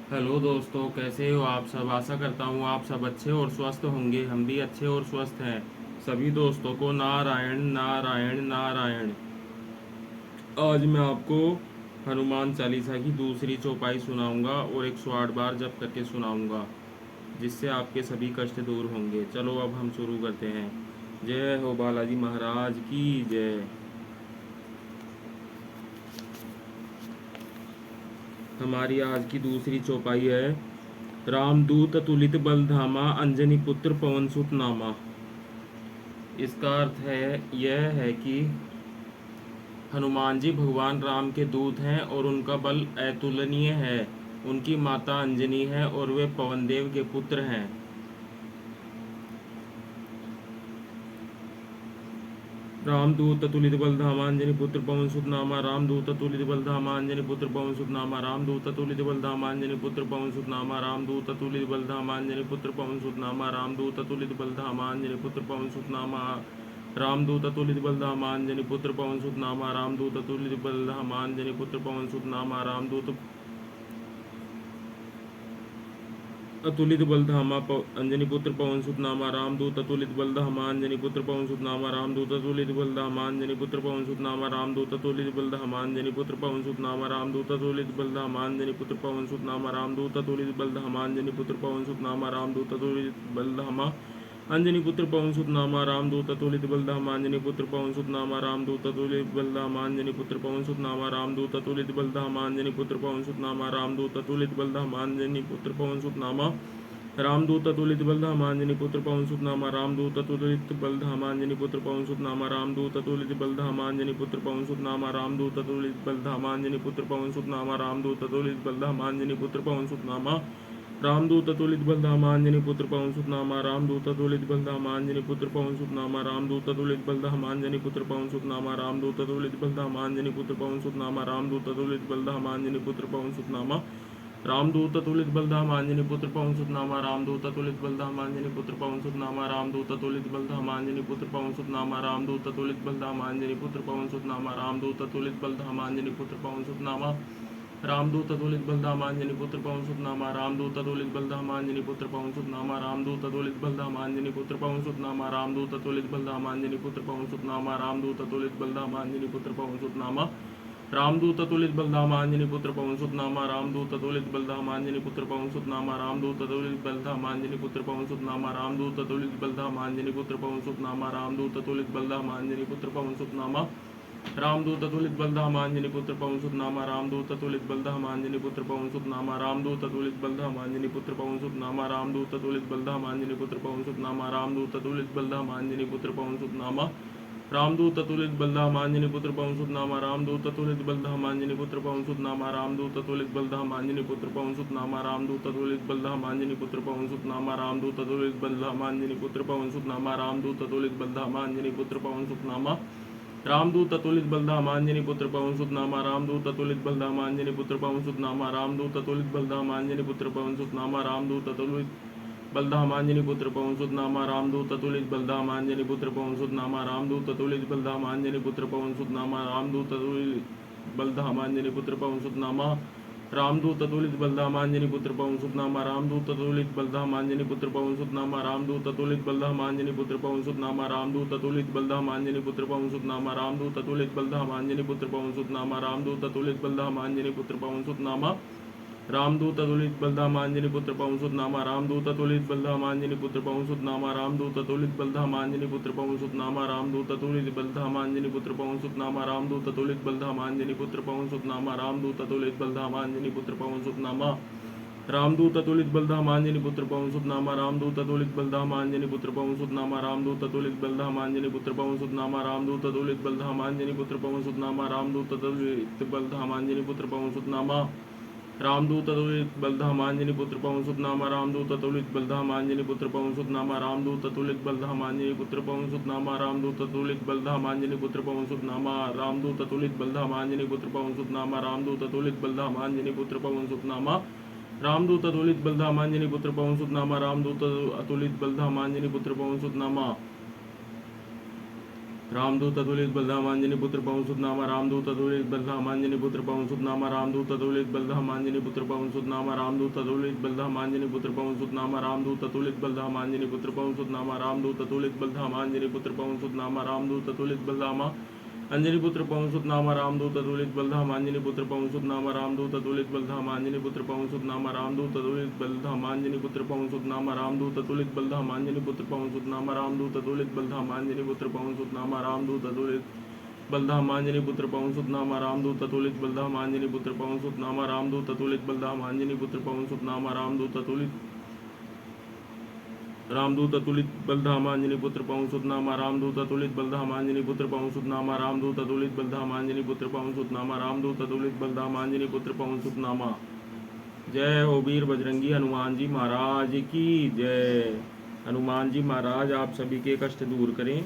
Hello दोस्तों, कैसे हो आप सब। आशा करता हूँ आप सब अच्छे और स्वस्थ होंगे। हम भी अच्छे और स्वस्थ हैं। सभी दोस्तों को नारायण नारायण नारायण। आज मैं आपको हनुमान चालीसा की दूसरी चौपाई सुनाऊंगा और 108 बार जप करके सुनाऊंगा, जिससे आपके सभी कष्ट दूर होंगे। चलो अब हम शुरू करते हैं। जय हो बालाजी महाराज की जय। हमारी आज की दूसरी चौपाई है रामदूत अतुलित बल धामा अंजनी पुत्र पवन सुत नामा। इसका अर्थ है यह है कि हनुमान जी भगवान राम के दूत हैं और उनका बल अतुलनीय है। उनकी माता अंजनी है और वे पवन देव के पुत्र हैं। रामदूत अतुलित बल धामा अंजनी पुत्र पवन सुत नामा। रामदूत अतुलित बल धामा अंजनी पुत्र पवन सुत नामा। रामदूत अतुलित बल धामा अंजनी पुत्र पवन सुत नामा। रामदूत अतुलित बल धामा अंजनी पुत्र पवन सुत नामा। रामदूत अतुलित बल धामा अंजनी पुत्र पवन सुत नामा। रामदूत अतुलित बल धामा अंजनी पुत्र पवन सुत नामा। रामदूत अतुलित बल धामा अंजनी पुत्र पवन सुत नामा। रामदूत अतुलित बल धामा अंजनी पुत्र पवन सुत नामा। रामदूत अतुलित बल धामा अंजनी पुत्र पवन सुत नामा। रामदूत अतुलित बल धामा अंजनी पुत्र पवन सुत नामा। रामदूत अतुलित बल धामा अंजनी पुत्र पवन सुत नामा। रामदूत अतुलित बल धामा अंजनी पुत्र पवन सुत नामा। रामदूत अतुलित बल धामा अंजनी पुत्र पवन सुत नामा। रामदूत अतुलित बल धामा अंजनी पुत्र पवन सुत नामा। रामदूत अतुलित बल धामा अंजनी पुत्र पवन सुत नामा। रामदूत अतुलित बल धामा अंजनी पुत्र पवन सुत नामा। रामदूत अतुलित बल धामा अंजनी पुत्र पवन सुत नामा। रामदूत अतुलित बल धामा अंजनी पुत्र पवन सुत नामा। रामदूत अतुलित बल धामा अंजनी पुत्र पवन सुत नामा। रामदूत अतुलित बल धामा अंजनी पुत्र पवन सुत नामा। रामदूत अतुलित बल धामा अंजनी पुत्र पवन सुत नामा। रामदूत अतुलित बल धामा अंजनी पुत्र पवन सुत नामा। रामदूत अतुलित बल धामा अंजनी पुत्र पवन सुत नामा। रामदूत अतुलित बल धामा अंजनी पुत्र पवन सुत नामा। रामदूत अतुलित बल धामा अंजनी पुत्र पवन सुत नामा। रामदूत अतुलित बल धामा अंजनी पुत्र पवन सुत नामा। रामदूत अतुलित बल धामा अंजनी पुत्र पवन सुत नामा। रामदूत अतुलित बल धामा अंजनी पुत्र पवन सुत नामा। रामदूत अतुलित बल धामा अंजनी पुत्र पवन सुत नामा। रामदूत अतुलित बल धामा अंजनी पुत्र पवन सुत नामा। रामदूत अतुलित बल धामा अंजनी पुत्र पवन सुत नामा। रामदूत अतुलित बल धामा अंजनी पुत्र पवन सुत नामा। रामदूत अतुलित बल धामा अंजनी पुत्र पवन सुत नामा। रामदूत अतुलित बल धामा अंजनी पुत्र पवन सुत नामा। रामदूत अतुलित बल धामा अंजनी पुत्र पवन सुत नामा। रामदूत अतुलित बल धामा अंजनी पुत्र पवन सुत नामा। रामदूत अतुलित बल धामा अंजनी पुत्र पवन सुत नामा। रामदूत अतुलित बल धामा अंजनी पुत्र पवन सुत नामा। रामदूत अतुलित बल धामा अंजनी पुत्र पवन सुत नामा। रामदूत अतुलित बल धामा अंजनी पुत्र पवन सुत नामा। रामदूत अतुलित बल धामा अंजनी पुत्र पवन सुत नामा। रामदूत अतुलित बल धामा अंजनी पुत्र पवन सुत नामा। रामदूत अतुलित बल धामा अंजनी पुत्र पवन सुत नामा। रामदूत अतुलित बल धामा अंजनी पुत्र पवन सुत नामा। रामदूत अतुलित बल धामा अंजनी पुत्र पवन सुत नामा। रामदूत अतुलित बल धामा अंजनी पुत्र पवन सुत नामा। रामदूत अतुलित बल धामा अंजनी पुत्र पवन सुत नामा। रामदूत अतुलित बल धामा अंजनी पुत्र पवन सुत नामा। रामदूत अतुलित बल धामा अंजनी पुत्र पवन सुत नामा। रामदूत अतुलित बल धामा अंजनी पुत्र पवन सुत नामा। रामदूत अतुलित बल धामा अंजनी पुत्र पवन सुत नामा। रामदूत अतुलित बल धामा अंजनी पुत्र पवन सुत नामा। रामदूत अतुलित बल धामा अंजनी पुत्र पवन सुत नामा। रामदूत अतुलित बल धामा अंजनी पुत्र पवन सुत नामा। रामदूत अतुलित बल धामा अंजनी पुत्र पवन सुत नामा। रामदूत अतुलित बल धामा अंजनी पुत्र पवन सुत नामा। रामदूत अतुलित बल धामा अंजनी पुत्र पवन सुत नामा। रामदूत अतुलित बल धामा अंजनी पुत्र पवन सुत नामा। रामदूत अतुलित बल धामा अंजनी पुत्र पवन सुत नामा। रामदूत अतुलित बल धामा अंजनी पुत्र पवन सुत नामा। रामदूत अतुलित बल धामा अंजनी पुत्र पवन सुत नामा। रामदूत अतुलित बल धामा अंजनी पुत्र पवन सुत नामा। रामदूत अतुलित बल धामा अंजनी पुत्र पवन सुत नामा। रामदूत अतुलित बल धामा अंजनी पुत्र पवन सुत नामा। रामदूत अतुलित बल धामा अंजनी पुत्र पवन सुत नामा। रामदूत अतुलित बल धामा अंजनी पुत्र पवन सुत नामा। रामदूत अतुलित बल धामा अंजनी पुत्र पवन सुत नामा। रामदूत अतुलित बल धामा अंजनी पुत्र पवन सुत नामा। रामदूत अतुलित बल धामा अंजनी पुत्र पवन सुत नामा। रामदूत अतुलित बल धामा अंजनी पुत्र पवन सुत नामा। रामदूत अतुलित बल धामा अंजनी पुत्र पवन सुत नामा। रामदूत अतुलित बल धामा अंजनी पुत्र पवन सुत नामा। रामदूत अतुलित बल धामा अंजनी पुत्र पवन सुत नामा। रामदूत अतुलित बल धामा अंजनी पुत्र पवन सुत नामा। रामदूत अतुलित बल धामा अंजनी पुत्र पवन सुत नामा। रामदूत अतुलित बल धामा अंजनी पुत्र पवन सुत नामा। रामदूत अतुलित बल धामा अंजनी पुत्र पवन सुत नामा। रामदूत अतुलित बल धामा अंजनी पुत्र पवन सुत नामा। रामदूत अतुलित बल धामा अंजनी पुत्र पवन सुत नामा। रामदूत अतुलित बल धामा अंजनी पुत्र पवन सुत नामा। रामदूत अतुलित बल धामा अंजनी पुत्र पवन सुत नामा। रामदूत अतुलित बल धामा अंजनी पुत्र पवन सुत नामा। रामदूत अतुलित बल धामा अंजनी पुत्र पवन सुत नामा। रामदूत अतुलित बल धामा अंजनी पुत्र पवन सुत नामा। रामदूत अतुलित बल धामा अंजनी पुत्र पवन सुत नामा। रामदूत अतुलित बल धामा अंजनी पुत्र पवन सुत नामा। रामदूत अतुलित बलधाम आंजनी पुत्र पवन सुत नामा रामदूत अतुलित बलधाम आंजनी पुत्र पवन सुत नामा रामदूत अतुलित बलधाम आंजनी पुत्र पवन सुत नामा रामदूत अतुलित बलधाम आंजनी पुत्र पवन सुत नामा रामदूत अतुलित बलधाम आंजनी पुत्र पवन सुत नामा रामदूत अतुलित बलधाम आंजनी पुत्र पवन सुत नामा रामदूत अतुलित बलधामा अंजनी पुत्र पवन सुत नामा रामदूत अतुलित बलधाम आंजनी पुत्र पवन सुत नामा रामदूत अतुलित बलधाम आंजनी पुत्र पवन सुत नामा रामदूत अतुलित बलधाम आंजनी पुत्र पवन सुत नामा रामदूत अतुलित बलधाम आंजनी पुत्र पवन सुत नामा रामदूत अतुलित बलधाम आंजनी पुत्र पवन सुत नामा रामदूत अतुलित बलधाम आंजनी पुत्र पवन सुत नामा रामदूत अतुलित बलधाम आंजनी पुत्र पवन सुत नामा रामदूत अतुलित बलधाम आंजनी पुत्र पवन सुत नामा रामदूत अतुलित रामदूत अतुलित बलधाम आंजनी पुत्र पवन सुत नामा रामदूत अतुलित बलधाम आंजनी पुत्र पवन सुत नामा रामदूत अतुलित बलधाम आंजनी पुत्र पवन सुत नामा रामदूत अतुलित बलधाम आंजनी पुत्र पवन सुत नामा। जय हो वीर बजरंगी हनुमान जी महाराज की जय। हनुमान जी महाराज आप सभी के कष्ट दूर करें।